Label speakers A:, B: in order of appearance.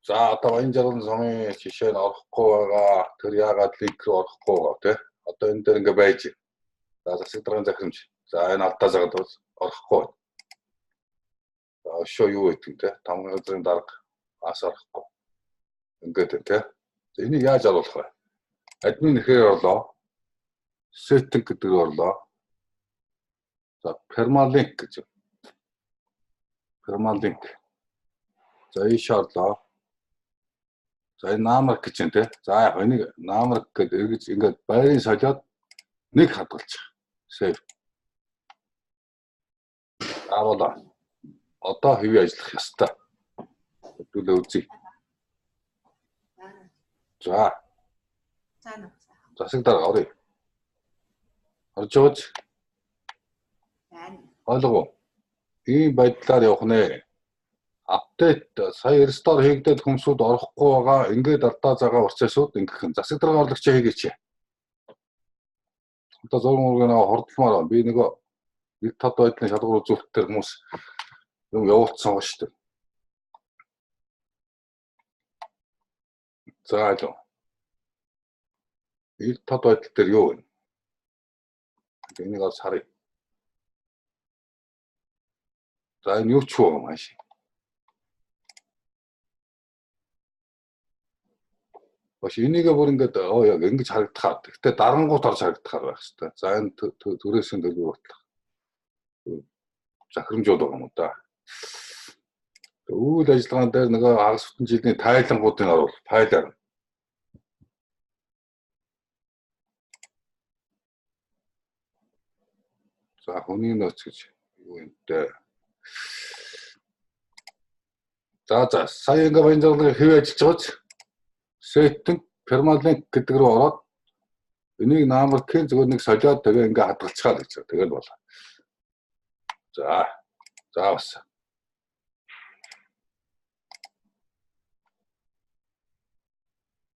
A: За одоо Баянжалган сумын жишээ нь орохгүй байгаа. Тэр яагаад линк рүү орохгүй байгаа тий? Одоо энэ дээр ингээ байж. За засаг даргын захирамж. За энэ алдаа загаад орохгүй. За өшөө юу гэдэг тий? Тамгын газрын дарга аас орохгүй. Ингээд тий? За энийг яаж оруулах вэ? Админ нэхээр орлоо. Setting гэдэг рүү орлоо. За permalink гэж. Permalink. За ийш орлоо. За энэ наамраг гэж юм те. За яг энийг наамраг гэдэг эргэж ингээд байрын солиод нэг хадгалчих. Save. Авала. Одоо хэвээ ажиллах ёстой. Хэвлээ үзье. За. Засаг дарга оръё. Орж явж. Ойлгов. Ийм байдлаар явах нэ. Апдейт сая рестор хийгдээд хүмүүсүүд орохгүй байгаа. Ингээд алдаа загаа процессууд ингэх юм. Засаг дарга орлогч хийгээч. Одоо зургийн ургийн хордлмоор байна. Би нөгөө нэг тод байдлын шалгуур үзүүлэлтээр хүмүүс юм явуулсан байгаа шүү дээ. За алуу. Ил тод байдал дээр юу вэ? Энийг бас харъя. За энэ юу ч вэ маш. Баш энийгээ бүр ингээд яг ингэж харагдахаар. Гэхдээ дарангуут орж харагдахаар байх хэрэгтэй. За энэ төрөөсийн төлөв бодлого. Захирамжууд байгаа юм да. Үйл ажиллагаан дээр нөгөө хагас бүтэн жилийн тайлангуудын оруул файлаар. За хүний нөөц гэж юу юм бэ? За сая ингээ Баянжалганы хэвээ ажиллаж байгаа ч setting permalink гэдэг рүү ороод энийг наамрын зүгээр нэг солиод тэгээ ингээ хадгалцгаа гэж. Тэгээд болоо. За бас